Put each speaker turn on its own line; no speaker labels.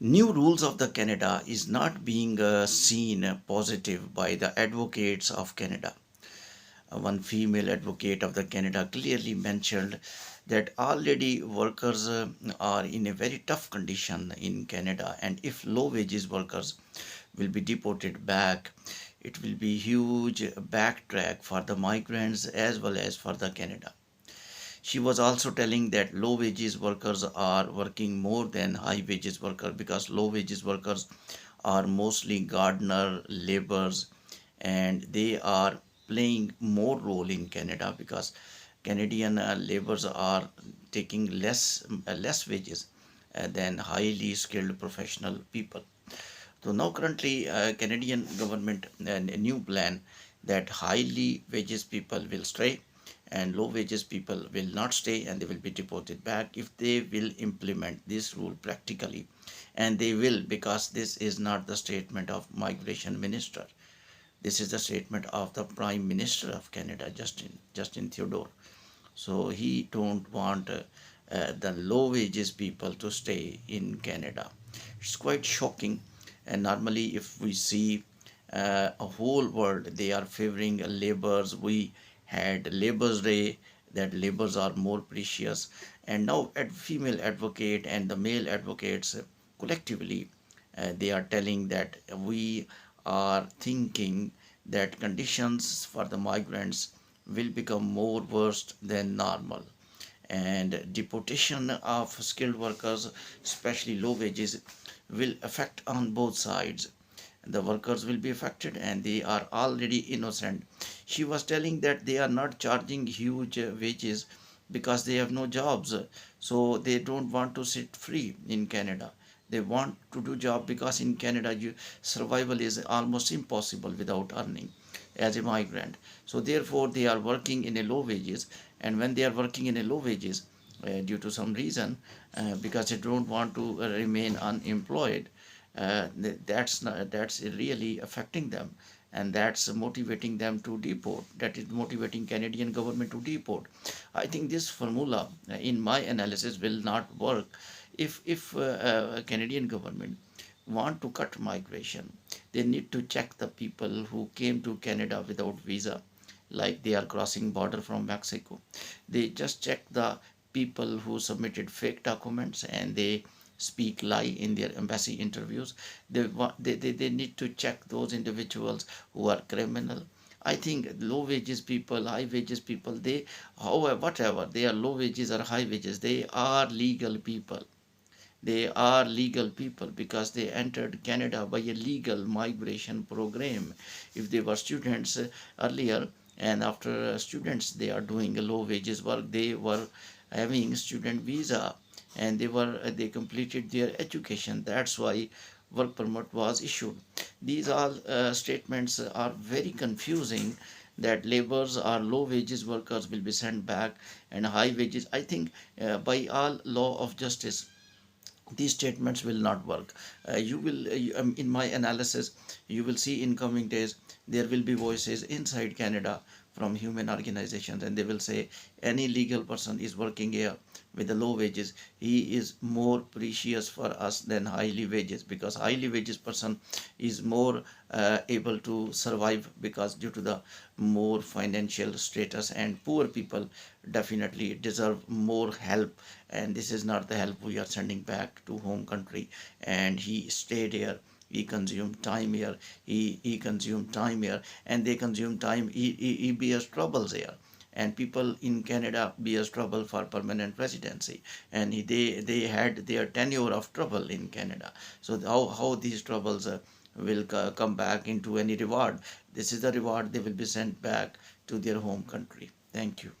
New rules of the Canada is not being seen positive by the advocates of Canada. One female advocate of the Canada clearly mentioned that already workers are in a very tough condition in Canada, and if low wages workers will be deported back, it will be huge backtrack for the migrants as well as for the Canada. She was also telling that low wages workers are working more than high wages workers because low wages workers are mostly gardener laborers, and they are playing more role in Canada because Canadian laborers are taking less wages than highly skilled professional people. So now currently Canadian government a new plan that highly wages people will stay and low wages people will not stay, and they will be deported back if they will implement this rule practically. And they will, because this is not the statement of migration minister. This is the statement of the Prime Minister of Canada, Justin Trudeau. So he don't want the low wages people to stay in Canada. It's quite shocking. And normally, if we see a whole world, they are favoring laborers. We had Labor's Day, that laborers are more precious. And now, female advocate and the male advocates collectively, they are telling that we are thinking that conditions for the migrants will become more worse than normal, and deportation of skilled workers, especially low wages, will affect on both sides. The workers will be affected and they are already innocent. She was telling that they are not charging huge wages because they have no jobs, so they don't want to sit free in Canada. They want to do job because in Canada survival is almost impossible without earning as a migrant. So therefore they are working in a low wages, and when they are working in a low wages due to some reason, because they don't want to remain unemployed, that's really affecting them, and that's motivating them to deport. That is motivating Canadian government to deport. I think this formula, in my analysis, will not work if Canadian government want to cut migration. They need to check the people who came to Canada without visa, like they are crossing border from Mexico. They just check the people who submitted fake documents and they speak lie in their embassy interviews. They need to check those individuals who are criminal. I think low wages people, high wages people, they, however, whatever, they are low wages or high wages, they are legal people. They are legal people because they entered Canada by a legal migration program. If they were students earlier, and after students they are doing a low wages work, they were having student visa, and they completed their education. That's why work permit was issued. These all statements are very confusing, that laborers or low wages workers will be sent back and high wages. I think by all law of justice these statements will not work. You will in my analysis, you will see in coming days there will be voices inside Canada from human organizations, and they will say any legal person is working here with the low wages, he is more precious for us than highly wages, because highly wages person is more able to survive because due to the more financial status, and poor people definitely deserve more help, and this is not the help we are sending back to home country. And he stayed here, he consumed time here, he consumed time here, and they consume time, he bears troubles here. And people in Canada bears trouble for permanent residency, and they had their tenure of trouble in Canada. So how these troubles will come back into any reward? This is the reward, they will be sent back to their home country. Thank you.